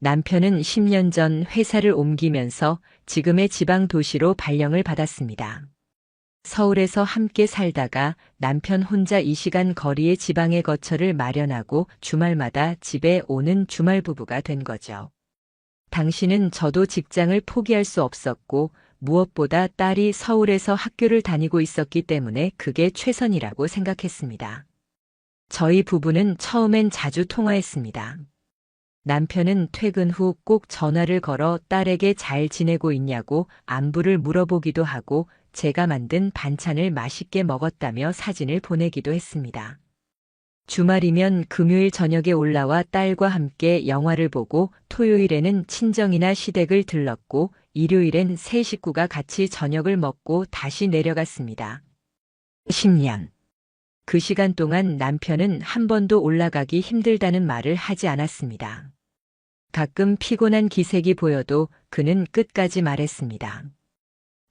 남편은 10년 전 회사를 옮기면서 지금의 지방 도시로 발령을 받았습니다. 서울에서 함께 살다가 남편 혼자 2시간 거리의 지방에 거처를 마련하고 주말마다 집에 오는 주말 부부가 된 거죠. 당시는 저도 직장을 포기할 수 없었고 무엇보다 딸이 서울에서 학교를 다니고 있었기 때문에 그게 최선이라고 생각했습니다. 저희 부부는 처음엔 자주 통화했습니다. 남편은 퇴근 후 꼭 전화를 걸어 딸에게 잘 지내고 있냐고 안부를 물어보기도 하고 제가 만든 반찬을 맛있게 먹었다며 사진을 보내기도 했습니다. 주말이면 금요일 저녁에 올라와 딸과 함께 영화를 보고 토요일에는 친정이나 시댁을 들렀고 일요일엔 세 식구가 같이 저녁을 먹고 다시 내려갔습니다. 10년. 그 시간 동안 남편은 한 번도 올라가기 힘들다는 말을 하지 않았습니다. 가끔 피곤한 기색이 보여도 그는 끝까지 말했습니다.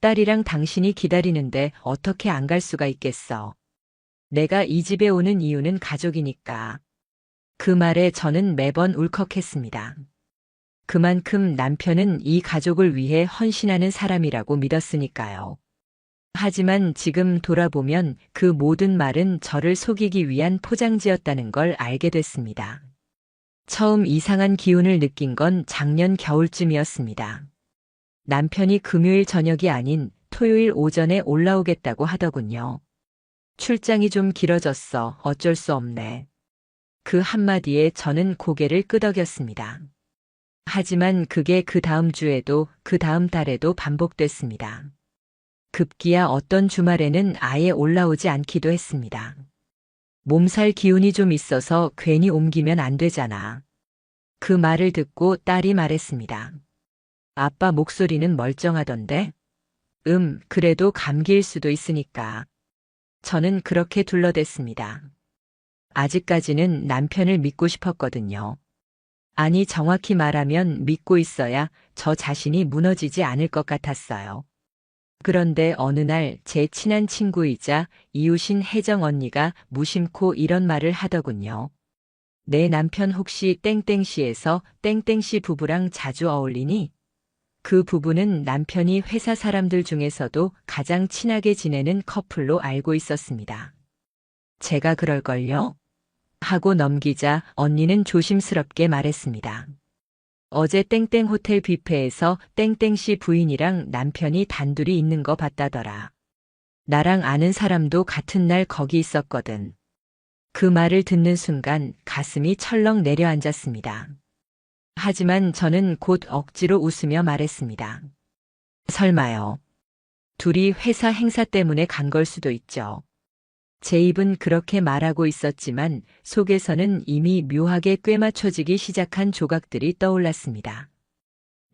딸이랑 당신이 기다리는데 어떻게 안 갈 수가 있겠어. 내가 이 집에 오는 이유는 가족이니까. 그 말에 저는 매번 울컥했습니다. 그만큼 남편은 이 가족을 위해 헌신하는 사람이라고 믿었으니까요. 하지만 지금 돌아보면 그 모든 말은 저를 속이기 위한 포장지였다는 걸 알게 됐습니다. 처음 이상한 기운을 느낀 건 작년 겨울쯤이었습니다. 남편이 금요일 저녁이 아닌 토요일 오전에 올라오겠다고 하더군요. 출장이 좀 길어졌어. 어쩔 수 없네. 그 한마디에 저는 고개를 끄덕였습니다. 하지만 그게 그 다음 주에도 그 다음 달에도 반복됐습니다. 급기야 어떤 주말에는 아예 올라오지 않기도 했습니다. 몸살 기운이 좀 있어서 괜히 옮기면 안 되잖아. 그 말을 듣고 딸이 말했습니다. 아빠 목소리는 멀쩡하던데? 그래도 감기일 수도 있으니까. 저는 그렇게 둘러댔습니다. 아직까지는 남편을 믿고 싶었거든요. 아니, 정확히 말하면 믿고 있어야 저 자신이 무너지지 않을 것 같았어요. 그런데 어느 날 제 친한 친구이자 이웃인 혜정 언니가 무심코 이런 말을 하더군요. 내 남편 혹시 땡땡시에서 땡땡시 부부랑 자주 어울리니? 그 부부는 남편이 회사 사람들 중에서도 가장 친하게 지내는 커플로 알고 있었습니다. 제가 그럴걸요? 하고 넘기자 언니는 조심스럽게 말했습니다. 어제 땡땡 호텔 뷔페에서 땡땡씨 부인이랑 남편이 단둘이 있는 거 봤다더라. 나랑 아는 사람도 같은 날 거기 있었거든. 그 말을 듣는 순간 가슴이 철렁 내려앉았습니다. 하지만 저는 곧 억지로 웃으며 말했습니다. 설마요. 둘이 회사 행사 때문에 간 걸 수도 있죠. 제 입은 그렇게 말하고 있었지만 속에서는 이미 묘하게 꿰맞춰지기 시작한 조각들이 떠올랐습니다.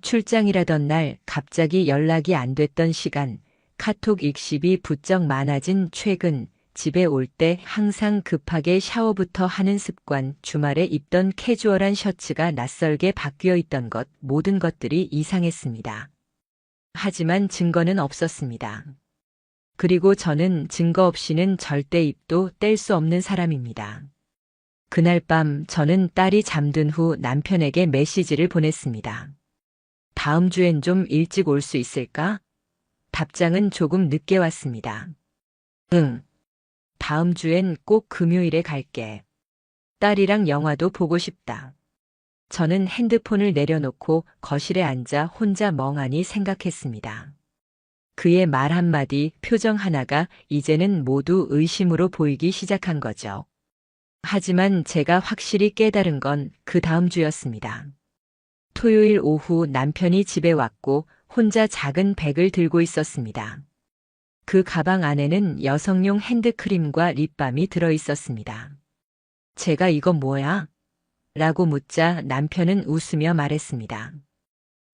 출장이라던 날 갑자기 연락이 안 됐던 시간, 카톡 읽씹이 부쩍 많아진 최근, 집에 올 때 항상 급하게 샤워부터 하는 습관, 주말에 입던 캐주얼한 셔츠가 낯설게 바뀌어 있던 것, 모든 것들이 이상했습니다. 하지만 증거는 없었습니다. 그리고 저는 증거 없이는 절대 입도 뗄 수 없는 사람입니다. 그날 밤 저는 딸이 잠든 후 남편에게 메시지를 보냈습니다. 다음 주엔 좀 일찍 올 수 있을까? 답장은 조금 늦게 왔습니다. 응. 다음 주엔 꼭 금요일에 갈게. 딸이랑 영화도 보고 싶다. 저는 핸드폰을 내려놓고 거실에 앉아 혼자 멍하니 생각했습니다. 그의 말 한마디, 표정 하나가 이제는 모두 의심으로 보이기 시작한 거죠. 하지만 제가 확실히 깨달은 건 그 다음 주였습니다. 토요일 오후 남편이 집에 왔고 혼자 작은 백을 들고 있었습니다. 그 가방 안에는 여성용 핸드크림과 립밤이 들어 있었습니다. 제가 이건 뭐야? 라고 묻자 남편은 웃으며 말했습니다.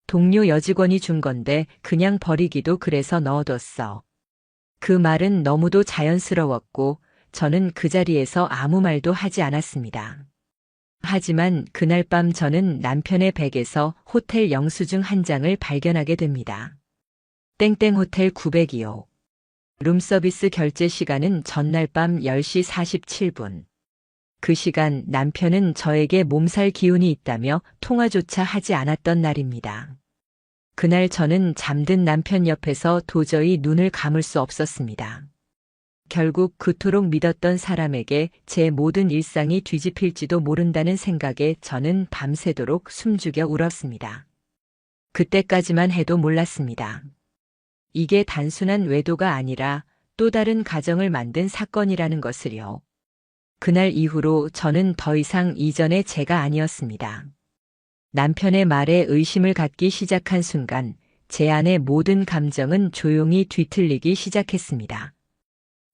동료 여직원이 준 건데 그냥 버리기도 그래서 넣어뒀어. 그 말은 너무도 자연스러웠고 저는 그 자리에서 아무 말도 하지 않았습니다. 하지만 그날 밤 저는 남편의 백에서 호텔 영수증 한 장을 발견하게 됩니다. 땡땡 호텔 902호. 룸서비스 결제 시간은 전날 밤 10시 47분. 그 시간 남편은 저에게 몸살 기운이 있다며 통화조차 하지 않았던 날입니다. 그날 저는 잠든 남편 옆에서 도저히 눈을 감을 수 없었습니다. 결국 그토록 믿었던 사람에게 제 모든 일상이 뒤집힐지도 모른다는 생각에 저는 밤새도록 숨죽여 울었습니다. 그때까지만 해도 몰랐습니다. 이게 단순한 외도가 아니라 또 다른 가정을 만든 사건이라는 것을요. 그날 이후로 저는 더 이상 이전의 제가 아니었습니다. 남편의 말에 의심을 갖기 시작한 순간 제 안의 모든 감정은 조용히 뒤틀리기 시작했습니다.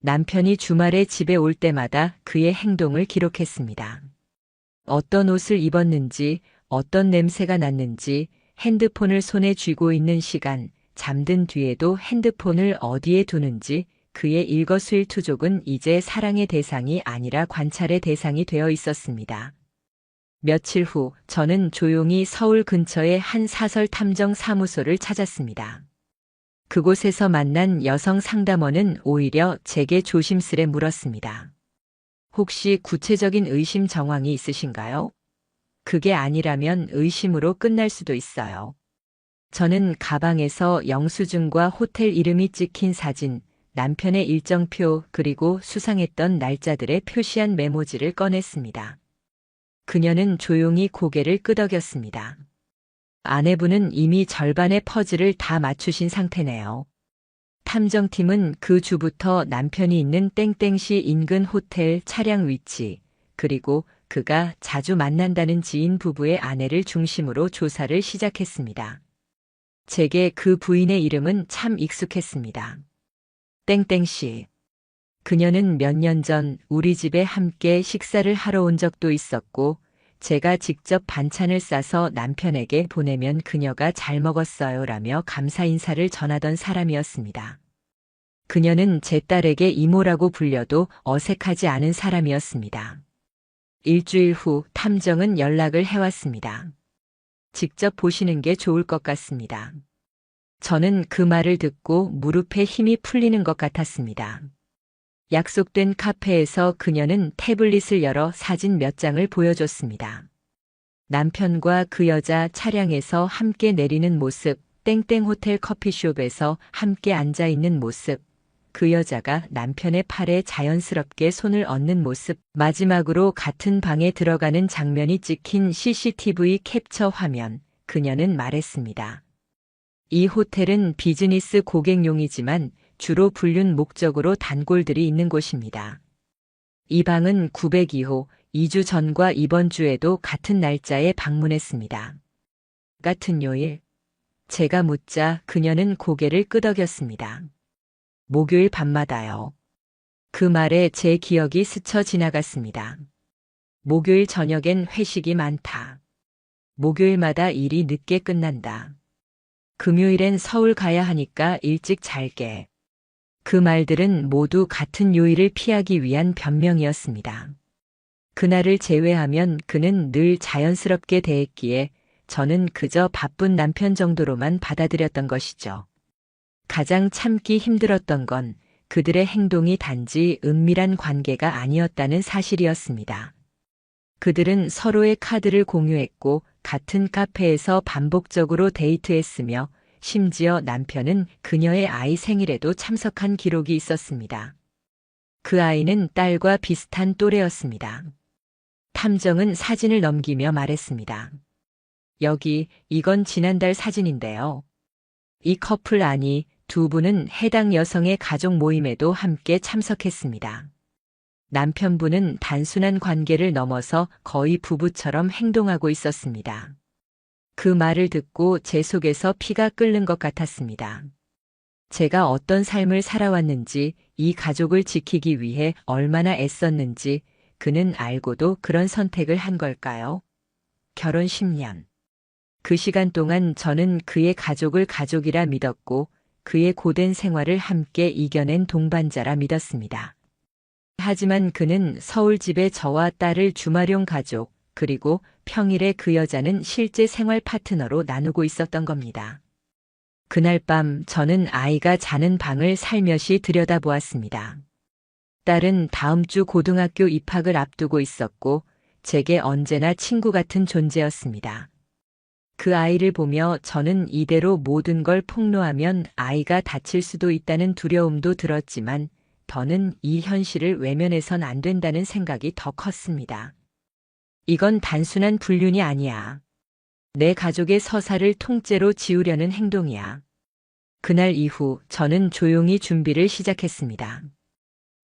남편이 주말에 집에 올 때마다 그의 행동을 기록했습니다. 어떤 옷을 입었는지, 어떤 냄새가 났는지, 핸드폰을 손에 쥐고 있는 시간, 잠든 뒤에도 핸드폰을 어디에 두는지, 그의 일거수일투족은 이제 사랑의 대상이 아니라 관찰의 대상이 되어 있었습니다. 며칠 후 저는 조용히 서울 근처의 한 사설 탐정 사무소를 찾았습니다. 그곳에서 만난 여성 상담원은 오히려 제게 조심스레 물었습니다. 혹시 구체적인 의심 정황이 있으신가요? 그게 아니라면 의심으로 끝날 수도 있어요. 저는 가방에서 영수증과 호텔 이름이 찍힌 사진, 남편의 일정표 그리고 수상했던 날짜들에 표시한 메모지를 꺼냈습니다. 그녀는 조용히 고개를 끄덕였습니다. 아내분은 이미 절반의 퍼즐을 다 맞추신 상태네요. 탐정팀은 그 주부터 남편이 있는 땡땡시 인근 호텔 차량 위치, 그리고 그가 자주 만난다는 지인 부부의 아내를 중심으로 조사를 시작했습니다. 제게 그 부인의 이름은 참 익숙했습니다. 땡땡씨. 그녀는 몇 년 전 우리 집에 함께 식사를 하러 온 적도 있었고, 제가 직접 반찬을 싸서 남편에게 보내면 그녀가 잘 먹었어요 라며 감사 인사를 전하던 사람이었습니다. 그녀는 제 딸에게 이모라고 불려도 어색하지 않은 사람이었습니다. 일주일 후 탐정은 연락을 해왔습니다. 직접 보시는 게 좋을 것 같습니다. 저는 그 말을 듣고 무릎에 힘이 풀리는 것 같았습니다. 약속된 카페에서 그녀는 태블릿을 열어 사진 몇 장을 보여줬습니다. 남편과 그 여자 차량에서 함께 내리는 모습, 땡땡 호텔 커피숍에서 함께 앉아 있는 모습, 그 여자가 남편의 팔에 자연스럽게 손을 얹는 모습, 마지막으로 같은 방에 들어가는 장면이 찍힌 CCTV 캡처 화면, 그녀는 말했습니다. 이 호텔은 비즈니스 고객용이지만 주로 불륜 목적으로 단골들이 있는 곳입니다. 이 방은 902호, 2주 전과 이번 주에도 같은 날짜에 방문했습니다. 같은 요일? 제가 묻자 그녀는 고개를 끄덕였습니다. 목요일 밤마다요. 그 말에 제 기억이 스쳐 지나갔습니다. 목요일 저녁엔 회식이 많다. 목요일마다 일이 늦게 끝난다. 금요일엔 서울 가야 하니까 일찍 잘게. 그 말들은 모두 같은 요일을 피하기 위한 변명이었습니다. 그날을 제외하면 그는 늘 자연스럽게 대했기에 저는 그저 바쁜 남편 정도로만 받아들였던 것이죠. 가장 참기 힘들었던 건 그들의 행동이 단지 은밀한 관계가 아니었다는 사실이었습니다. 그들은 서로의 카드를 공유했고 같은 카페에서 반복적으로 데이트했으며 심지어 남편은 그녀의 아이 생일에도 참석한 기록이 있었습니다. 그 아이는 딸과 비슷한 또래였습니다. 탐정은 사진을 넘기며 말했습니다. 여기, 이건 지난달 사진인데요. 이 커플 아니, 두 분은 해당 여성의 가족 모임에도 함께 참석했습니다. 남편분은 단순한 관계를 넘어서 거의 부부처럼 행동하고 있었습니다. 그 말을 듣고 제 속에서 피가 끓는 것 같았습니다. 제가 어떤 삶을 살아왔는지, 이 가족을 지키기 위해 얼마나 애썼는지, 그는 알고도 그런 선택을 한 걸까요? 결혼 10년. 그 시간 동안 저는 그의 가족을 가족이라 믿었고, 그의 고된 생활을 함께 이겨낸 동반자라 믿었습니다. 하지만 그는 서울집에 저와 딸을 주말용 가족, 그리고 평일에 그 여자는 실제 생활 파트너로 나누고 있었던 겁니다. 그날 밤 저는 아이가 자는 방을 살며시 들여다보았습니다. 딸은 다음 주 고등학교 입학을 앞두고 있었고, 제게 언제나 친구 같은 존재였습니다. 그 아이를 보며 저는 이대로 모든 걸 폭로하면 아이가 다칠 수도 있다는 두려움도 들었지만, 더는 이 현실을 외면해선 안 된다는 생각이 더 컸습니다. 이건 단순한 불륜이 아니야. 내 가족의 서사를 통째로 지우려는 행동이야. 그날 이후 저는 조용히 준비를 시작했습니다.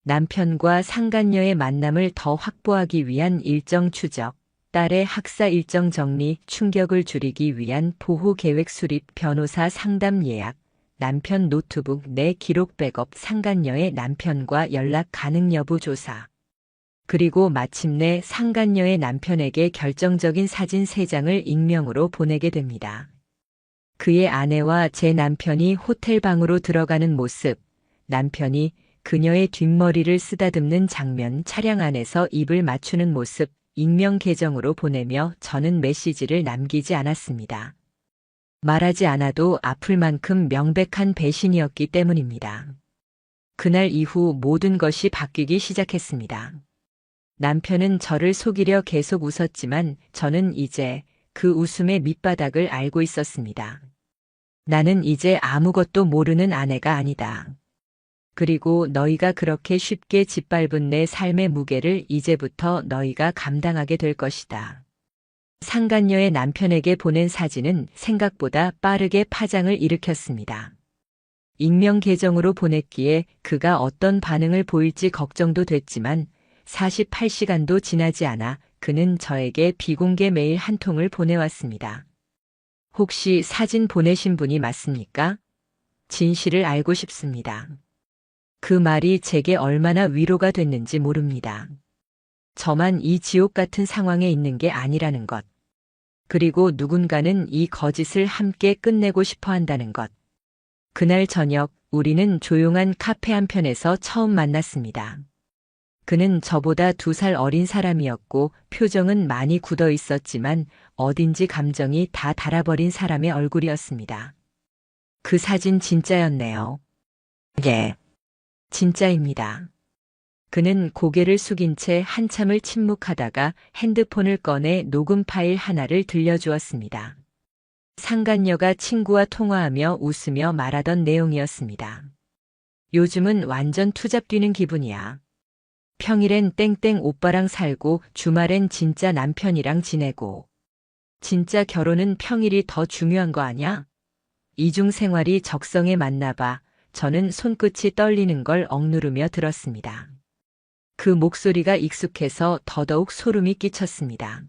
남편과 상간녀의 만남을 더 확보하기 위한 일정 추적, 딸의 학사 일정 정리, 충격을 줄이기 위한 보호 계획 수립, 변호사 상담 예약, 남편 노트북 내 기록 백업, 상간녀의 남편과 연락 가능 여부 조사. 그리고 마침내 상간녀의 남편에게 결정적인 사진 3장을 익명으로 보내게 됩니다. 그의 아내와 제 남편이 호텔 방으로 들어가는 모습, 남편이 그녀의 뒷머리를 쓰다듬는 장면, 차량 안에서 입을 맞추는 모습, 익명 계정으로 보내며 저는 메시지를 남기지 않았습니다. 말하지 않아도 아플 만큼 명백한 배신이었기 때문입니다. 그날 이후 모든 것이 바뀌기 시작했습니다. 남편은 저를 속이려 계속 웃었지만 저는 이제 그 웃음의 밑바닥을 알고 있었습니다. 나는 이제 아무것도 모르는 아내가 아니다. 그리고 너희가 그렇게 쉽게 짓밟은 내 삶의 무게를 이제부터 너희가 감당하게 될 것이다. 상간녀의 남편에게 보낸 사진은 생각보다 빠르게 파장을 일으켰습니다. 익명 계정으로 보냈기에 그가 어떤 반응을 보일지 걱정도 됐지만 48시간도 지나지 않아 그는 저에게 비공개 메일 한 통을 보내왔습니다. 혹시 사진 보내신 분이 맞습니까? 진실을 알고 싶습니다. 그 말이 제게 얼마나 위로가 됐는지 모릅니다. 저만 이 지옥 같은 상황에 있는 게 아니라는 것. 그리고 누군가는 이 거짓을 함께 끝내고 싶어 한다는 것. 그날 저녁 우리는 조용한 카페 한편에서 처음 만났습니다. 그는 저보다 2살 어린 사람이었고 표정은 많이 굳어 있었지만 어딘지 감정이 다 닳아버린 사람의 얼굴이었습니다. 그 사진 진짜였네요. 예. 진짜입니다. 그는 고개를 숙인 채 한참을 침묵하다가 핸드폰을 꺼내 녹음 파일 하나를 들려주었습니다. 상간녀가 친구와 통화하며 웃으며 말하던 내용이었습니다. 요즘은 완전 투잡 뛰는 기분이야. 평일엔 땡땡 오빠랑 살고 주말엔 진짜 남편이랑 지내고. 진짜 결혼은 평일이 더 중요한 거 아냐? 이중 생활이 적성에 맞나 봐. 저는 손끝이 떨리는 걸 억누르며 들었습니다. 그 목소리가 익숙해서 더더욱 소름이 끼쳤습니다.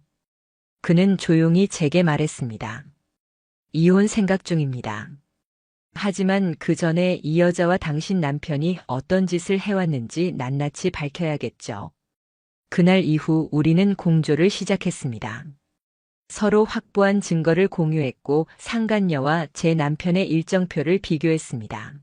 그는 조용히 제게 말했습니다. 이혼 생각 중입니다. 하지만 그 전에 이 여자와 당신 남편이 어떤 짓을 해왔는지 낱낱이 밝혀야겠죠. 그날 이후 우리는 공조를 시작했습니다. 서로 확보한 증거를 공유했고 상간녀와 제 남편의 일정표를 비교했습니다.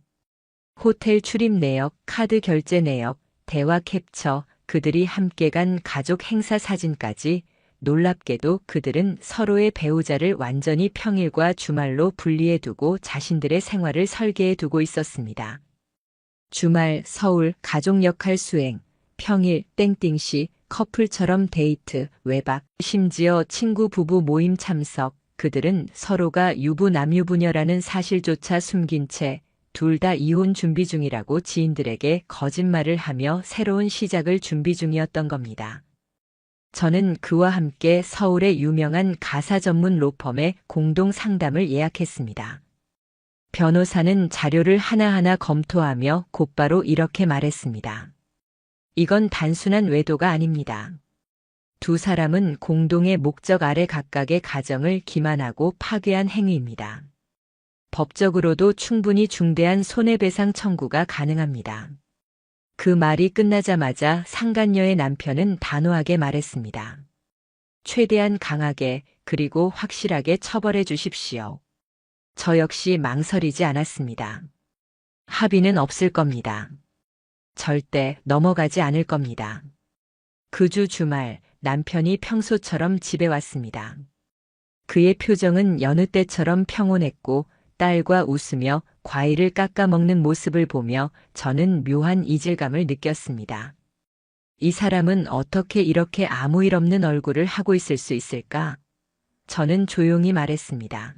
호텔 출입 내역, 카드 결제 내역, 대화 캡처, 그들이 함께 간 가족 행사 사진까지. 놀랍게도 그들은 서로의 배우자를 완전히 평일과 주말로 분리해두고 자신들의 생활을 설계해두고 있었습니다. 주말 서울 가족 역할 수행, 평일 땡땡시 커플처럼 데이트, 외박, 심지어 친구 부부 모임 참석. 그들은 서로가 유부남유부녀라는 사실조차 숨긴 채 둘 다 이혼 준비 중이라고 지인들에게 거짓말을 하며 새로운 시작을 준비 중이었던 겁니다. 저는 그와 함께 서울의 유명한 가사 전문 로펌에 공동 상담을 예약했습니다. 변호사는 자료를 하나하나 검토하며 곧바로 이렇게 말했습니다. 이건 단순한 외도가 아닙니다. 2사람은 공동의 목적 아래 각각의 가정을 기만하고 파괴한 행위입니다. 법적으로도 충분히 중대한 손해배상 청구가 가능합니다. 그 말이 끝나자마자 상간녀의 남편은 단호하게 말했습니다. 최대한 강하게 그리고 확실하게 처벌해 주십시오. 저 역시 망설이지 않았습니다. 합의는 없을 겁니다. 절대 넘어가지 않을 겁니다. 그 주 주말 남편이 평소처럼 집에 왔습니다. 그의 표정은 여느 때처럼 평온했고 딸과 웃으며 과일을 깎아 먹는 모습을 보며 저는 묘한 이질감을 느꼈습니다. 이 사람은 어떻게 이렇게 아무 일 없는 얼굴을 하고 있을 수 있을까? 저는 조용히 말했습니다.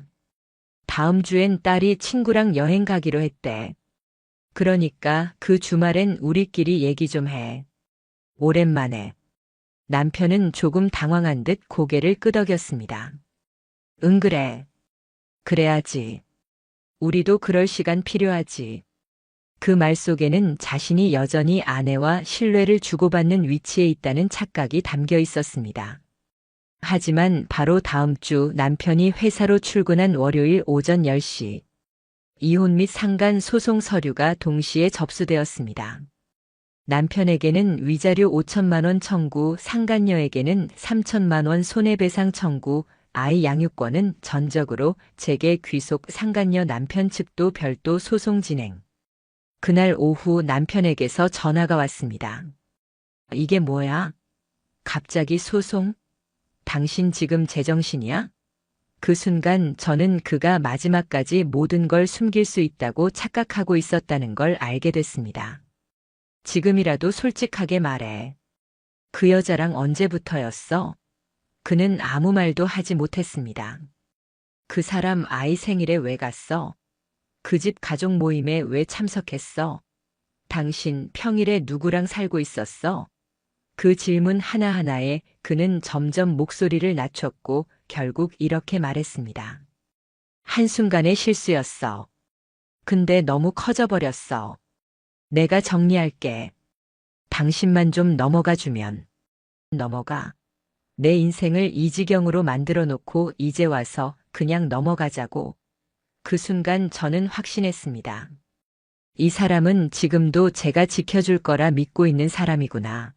다음 주엔 딸이 친구랑 여행 가기로 했대. 그러니까 그 주말엔 우리끼리 얘기 좀 해. 오랜만에. 남편은 조금 당황한 듯 고개를 끄덕였습니다. 응, 그래. 그래야지. 우리도 그럴 시간 필요하지. 그 말 속에는 자신이 여전히 아내와 신뢰를 주고받는 위치에 있다는 착각이 담겨 있었습니다. 하지만 바로 다음 주 남편이 회사로 출근한 월요일 오전 10시, 이혼 및 상간 소송 서류가 동시에 접수되었습니다. 남편에게는 위자료 5천만 원 청구, 상간녀에게는 3천만 원 손해배상 청구, 아이 양육권은 전적으로 제게 귀속, 상간녀 남편 측도 별도 소송 진행. 그날 오후 남편에게서 전화가 왔습니다. 이게 뭐야? 갑자기 소송? 당신 지금 제정신이야? 그 순간 저는 그가 마지막까지 모든 걸 숨길 수 있다고 착각하고 있었다는 걸 알게 됐습니다. 지금이라도 솔직하게 말해. 그 여자랑 언제부터였어? 그는 아무 말도 하지 못했습니다. 그 사람 아이 생일에 왜 갔어? 그 집 가족 모임에 왜 참석했어? 당신 평일에 누구랑 살고 있었어? 그 질문 하나하나에 그는 점점 목소리를 낮췄고 결국 이렇게 말했습니다. 한순간의 실수였어. 근데 너무 커져버렸어. 내가 정리할게. 당신만 좀 넘어가 주면. 넘어가. 내 인생을 이 지경으로 만들어 놓고 이제 와서 그냥 넘어가자고. 그 순간 저는 확신했습니다. 이 사람은 지금도 제가 지켜줄 거라 믿고 있는 사람이구나.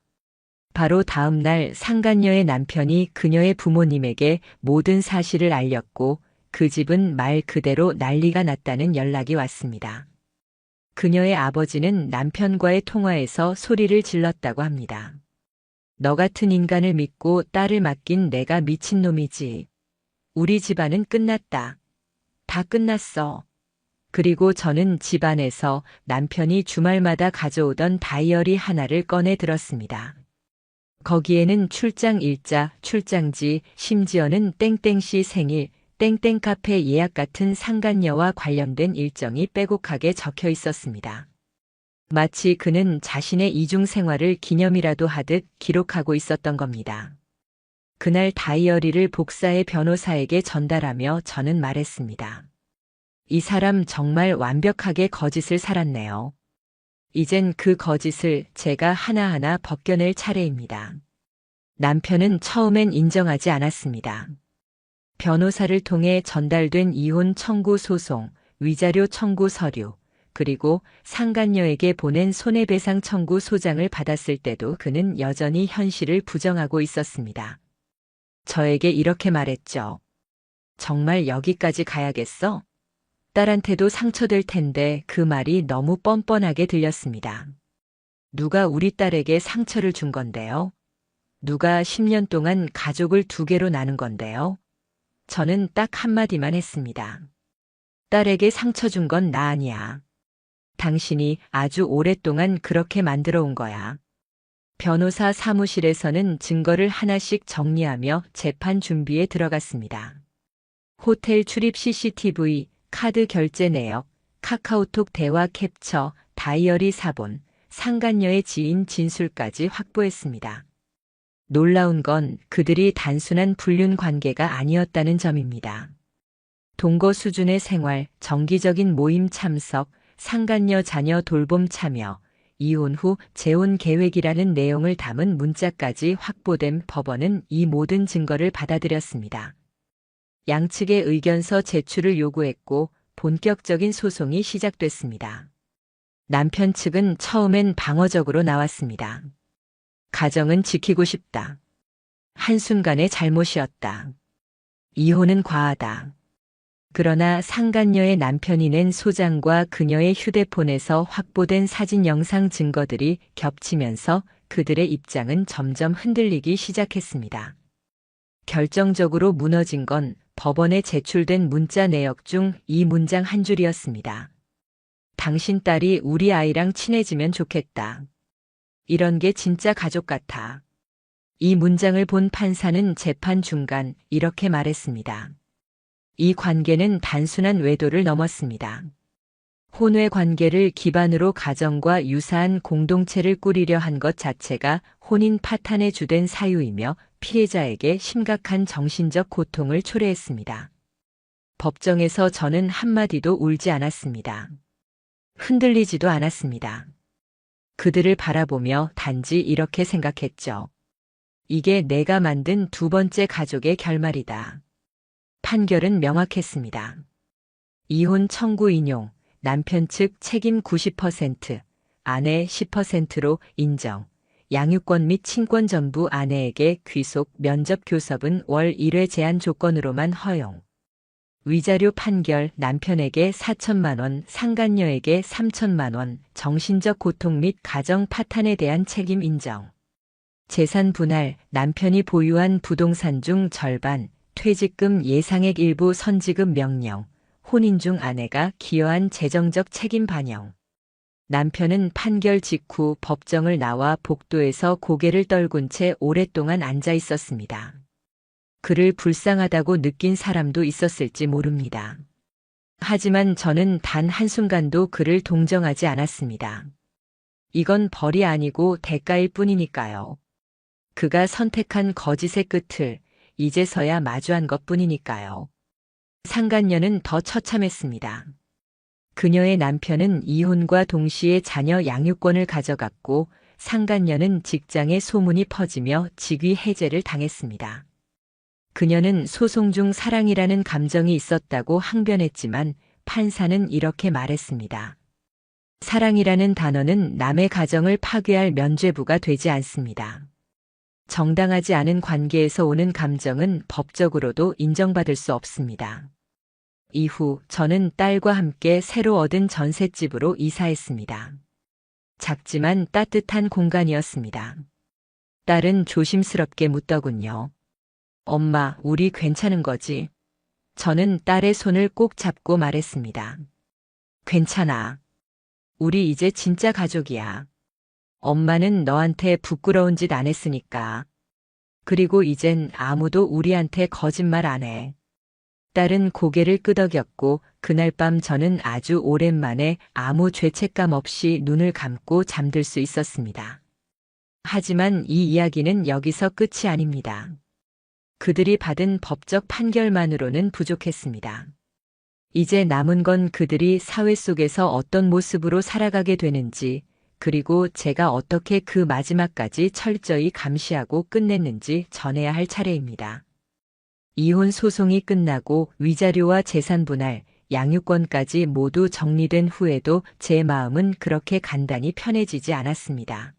바로 다음 날 상간녀의 남편이 그녀의 부모님에게 모든 사실을 알렸고 그 집은 말 그대로 난리가 났다는 연락이 왔습니다. 그녀의 아버지는 남편과의 통화에서 소리를 질렀다고 합니다. 너 같은 인간을 믿고 딸을 맡긴 내가 미친놈이지. 우리 집안은 끝났다. 다 끝났어. 그리고 저는 집안에서 남편이 주말마다 가져오던 다이어리 하나를 꺼내 들었습니다. 거기에는 출장 일자, 출장지, 심지어는 땡땡씨 생일, 땡땡 카페 예약 같은 상간녀와 관련된 일정이 빼곡하게 적혀 있었습니다. 마치 그는 자신의 이중 생활을 기념이라도 하듯 기록하고 있었던 겁니다. 그날 다이어리를 복사해 변호사에게 전달하며 저는 말했습니다. 이 사람 정말 완벽하게 거짓을 살았네요. 이젠 그 거짓을 제가 하나하나 벗겨낼 차례입니다. 남편은 처음엔 인정하지 않았습니다. 변호사를 통해 전달된 이혼 청구 소송, 위자료 청구 서류, 그리고 상간녀에게 보낸 손해배상 청구 소장을 받았을 때도 그는 여전히 현실을 부정하고 있었습니다. 저에게 이렇게 말했죠. 정말 여기까지 가야겠어? 딸한테도 상처될 텐데 그 말이 너무 뻔뻔하게 들렸습니다. 누가 우리 딸에게 상처를 준 건데요? 누가 10년 동안 가족을 두 개로 나눈 건데요? 저는 딱 한마디만 했습니다. 딸에게 상처 준 건 나 아니야. 당신이 아주 오랫동안 그렇게 만들어 온 거야. 변호사 사무실에서는 증거를 하나씩 정리하며 재판 준비에 들어갔습니다. 호텔 출입 CCTV, 카드 결제 내역, 카카오톡 대화 캡처, 다이어리 사본, 상간녀의 지인 진술까지 확보했습니다. 놀라운 건 그들이 단순한 불륜 관계가 아니었다는 점입니다. 동거 수준의 생활, 정기적인 모임 참석, 상간녀 자녀 돌봄 참여, 이혼 후 재혼 계획이라는 내용을 담은 문자까지 확보된 법원은 이 모든 증거를 받아들였습니다. 양측의 의견서 제출을 요구했고 본격적인 소송이 시작됐습니다. 남편 측은 처음엔 방어적으로 나왔습니다. 가정은 지키고 싶다. 한순간의 잘못이었다. 이혼은 과하다. 그러나 상간녀의 남편이 낸 소장과 그녀의 휴대폰에서 확보된 사진 영상 증거들이 겹치면서 그들의 입장은 점점 흔들리기 시작했습니다. 결정적으로 무너진 건 법원에 제출된 문자 내역 중 이 문장 한 줄이었습니다. 당신 딸이 우리 아이랑 친해지면 좋겠다. 이런 게 진짜 가족 같아. 이 문장을 본 판사는 재판 중간 이렇게 말했습니다. 이 관계는 단순한 외도를 넘었습니다. 혼외 관계를 기반으로 가정과 유사한 공동체를 꾸리려 한 것 자체가 혼인 파탄의 주된 사유이며 피해자에게 심각한 정신적 고통을 초래했습니다. 법정에서 저는 한마디도 울지 않았습니다. 흔들리지도 않았습니다. 그들을 바라보며 단지 이렇게 생각했죠. 이게 내가 만든 두 번째 가족의 결말이다. 판결은 명확했습니다. 이혼 청구 인용, 남편 측 책임 90%, 아내 10%로 인정, 양육권 및 친권 전부 아내에게 귀속, 면접 교섭은 월 1회 제한 조건으로만 허용. 위자료 판결 남편에게 4천만 원, 상간녀에게 3천만 원, 정신적 고통 및 가정 파탄에 대한 책임 인정. 재산 분할, 남편이 보유한 부동산 중 절반, 퇴직금 예상액 일부 선지급 명령, 혼인 중 아내가 기여한 재정적 책임 반영. 남편은 판결 직후 법정을 나와 복도에서 고개를 떨군 채 오랫동안 앉아 있었습니다. 그를 불쌍하다고 느낀 사람도 있었을지 모릅니다. 하지만 저는 단 한순간도 그를 동정하지 않았습니다. 이건 벌이 아니고 대가일 뿐이니까요. 그가 선택한 거짓의 끝을 이제서야 마주한 것뿐이니까요. 상간녀는 더 처참했습니다. 그녀의 남편은 이혼과 동시에 자녀 양육권을 가져갔고 상간녀는 직장에 소문이 퍼지며 직위 해제를 당했습니다. 그녀는 소송 중 사랑이라는 감정이 있었다고 항변했지만 판사는 이렇게 말했습니다. 사랑이라는 단어는 남의 가정을 파괴할 면죄부가 되지 않습니다. 정당하지 않은 관계에서 오는 감정은 법적으로도 인정받을 수 없습니다. 이후 저는 딸과 함께 새로 얻은 전셋집으로 이사했습니다. 작지만 따뜻한 공간이었습니다. 딸은 조심스럽게 묻더군요. 엄마, 우리 괜찮은 거지? 저는 딸의 손을 꼭 잡고 말했습니다. 괜찮아. 우리 이제 진짜 가족이야. 엄마는 너한테 부끄러운 짓 안 했으니까. 그리고 이젠 아무도 우리한테 거짓말 안 해. 딸은 고개를 끄덕였고 그날 밤 저는 아주 오랜만에 아무 죄책감 없이 눈을 감고 잠들 수 있었습니다. 하지만 이 이야기는 여기서 끝이 아닙니다. 그들이 받은 법적 판결만으로는 부족했습니다. 이제 남은 건 그들이 사회 속에서 어떤 모습으로 살아가게 되는지, 그리고 제가 어떻게 그 마지막까지 철저히 감시하고 끝냈는지 전해야 할 차례입니다. 이혼 소송이 끝나고 위자료와 재산 분할, 양육권까지 모두 정리된 후에도 제 마음은 그렇게 간단히 편해지지 않았습니다.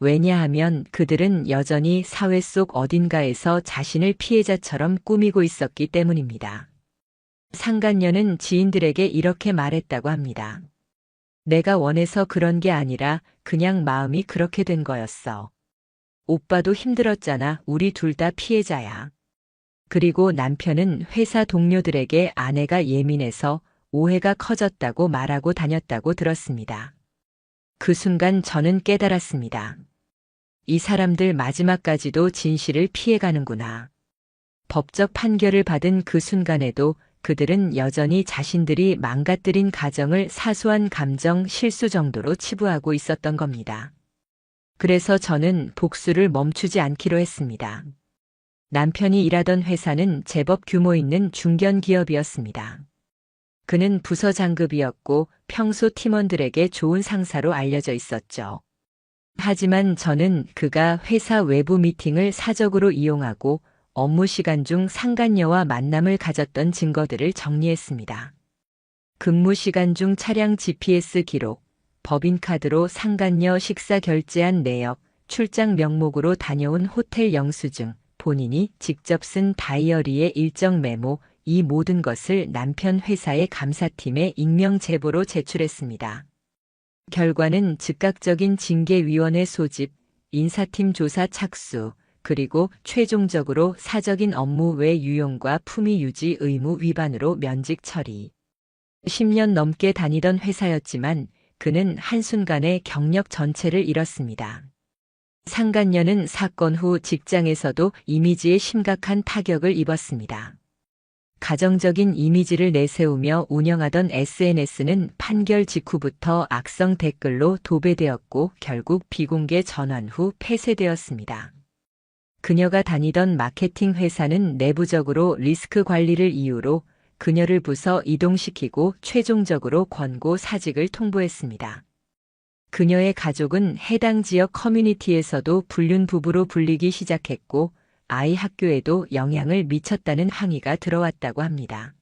왜냐하면 그들은 여전히 사회 속 어딘가에서 자신을 피해자처럼 꾸미고 있었기 때문입니다. 상간녀는 지인들에게 이렇게 말했다고 합니다. 내가 원해서 그런 게 아니라 그냥 마음이 그렇게 된 거였어. 오빠도 힘들었잖아. 우리 둘 다 피해자야. 그리고 남편은 회사 동료들에게 아내가 예민해서 오해가 커졌다고 말하고 다녔다고 들었습니다. 그 순간 저는 깨달았습니다. 이 사람들 마지막까지도 진실을 피해가는구나. 법적 판결을 받은 그 순간에도 그들은 여전히 자신들이 망가뜨린 가정을 사소한 감정 실수 정도로 치부하고 있었던 겁니다. 그래서 저는 복수를 멈추지 않기로 했습니다. 남편이 일하던 회사는 제법 규모 있는 중견 기업이었습니다. 그는 부서 장급이었고 평소 팀원들에게 좋은 상사로 알려져 있었죠. 하지만 저는 그가 회사 외부 미팅을 사적으로 이용하고 업무 시간 중 상간녀와 만남을 가졌던 증거들을 정리했습니다. 근무 시간 중 차량 GPS 기록, 법인카드로 상간녀 식사 결제한 내역, 출장 명목으로 다녀온 호텔 영수증, 본인이 직접 쓴 다이어리의 일정 메모, 이 모든 것을 남편 회사의 감사팀에 익명 제보로 제출했습니다. 결과는 즉각적인 징계위원회 소집, 인사팀 조사 착수, 그리고 최종적으로 사적인 업무 외 유용과 품위 유지 의무 위반으로 면직 처리. 10년 넘게 다니던 회사였지만 그는 한순간에 경력 전체를 잃었습니다. 상간녀는 사건 후 직장에서도 이미지에 심각한 타격을 입었습니다. 가정적인 이미지를 내세우며 운영하던 SNS는 판결 직후부터 악성 댓글로 도배되었고 결국 비공개 전환 후 폐쇄되었습니다. 그녀가 다니던 마케팅 회사는 내부적으로 리스크 관리를 이유로 그녀를 부서 이동시키고 최종적으로 권고 사직을 통보했습니다. 그녀의 가족은 해당 지역 커뮤니티에서도 불륜 부부로 불리기 시작했고 아이 학교에도 영향을 미쳤다는 항의가 들어왔다고 합니다.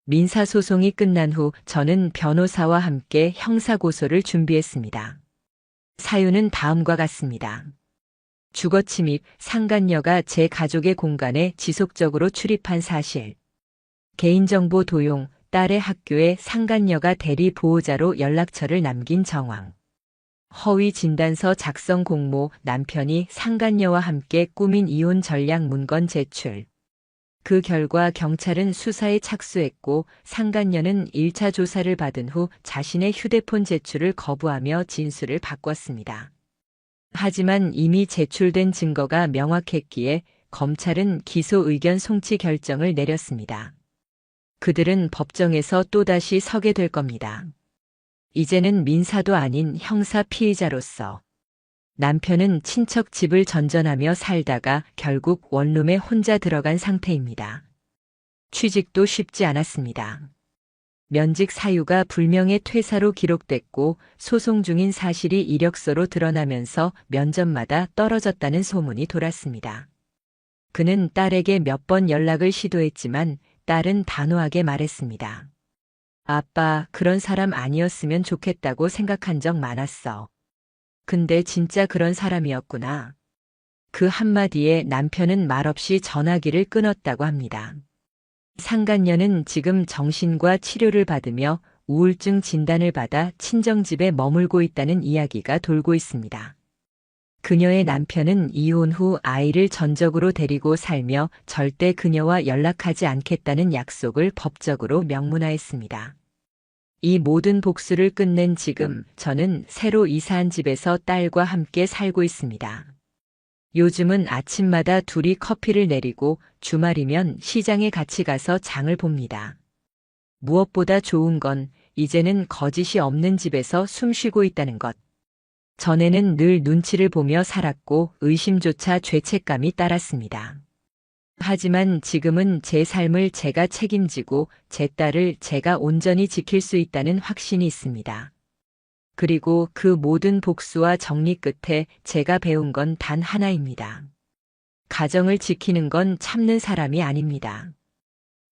민사소송이 끝난 후 저는 변호사와 함께 형사고소를 준비했습니다. 사유는 다음과 같습니다. 주거침입, 상간녀가 제 가족의 공간에 지속적으로 출입한 사실. 개인정보 도용, 딸의 학교에 상간녀가 대리 보호자로 연락처를 남긴 정황. 허위 진단서 작성 공모, 남편이 상간녀와 함께 꾸민 이혼 전략 문건 제출. 그 결과 경찰은 수사에 착수했고 상간녀는 1차 조사를 받은 후 자신의 휴대폰 제출을 거부하며 진술을 바꿨습니다. 하지만 이미 제출된 증거가 명확했기에 검찰은 기소 의견 송치 결정을 내렸습니다. 그들은 법정에서 또다시 서게 될 겁니다. 이제는 민사도 아닌 형사 피의자로서. 남편은 친척 집을 전전하며 살다가 결국 원룸에 혼자 들어간 상태입니다. 취직도 쉽지 않았습니다. 면직 사유가 불명예 퇴사로 기록됐고 소송 중인 사실이 이력서로 드러나면서 면접마다 떨어졌다는 소문이 돌았습니다. 그는 딸에게 몇 번 연락을 시도했지만 딸은 단호하게 말했습니다. 아빠, 그런 사람 아니었으면 좋겠다고 생각한 적 많았어. 근데 진짜 그런 사람이었구나. 그 한마디에 남편은 말없이 전화기를 끊었다고 합니다. 상간녀는 지금 정신과 치료를 받으며 우울증 진단을 받아 친정집에 머물고 있다는 이야기가 돌고 있습니다. 그녀의 남편은 이혼 후 아이를 전적으로 데리고 살며 절대 그녀와 연락하지 않겠다는 약속을 법적으로 명문화했습니다. 이 모든 복수를 끝낸 지금 저는 새로 이사한 집에서 딸과 함께 살고 있습니다. 요즘은 아침마다 둘이 커피를 내리고 주말이면 시장에 같이 가서 장을 봅니다. 무엇보다 좋은 건 이제는 거짓이 없는 집에서 숨쉬고 있다는 것. 전에는 늘 눈치를 보며 살았고 의심조차 죄책감이 따랐습니다. 하지만 지금은 제 삶을 제가 책임지고 제 딸을 제가 온전히 지킬 수 있다는 확신이 있습니다. 그리고 그 모든 복수와 정리 끝에 제가 배운 건 단 하나입니다. 가정을 지키는 건 참는 사람이 아닙니다.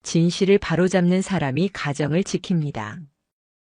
진실을 바로잡는 사람이 가정을 지킵니다.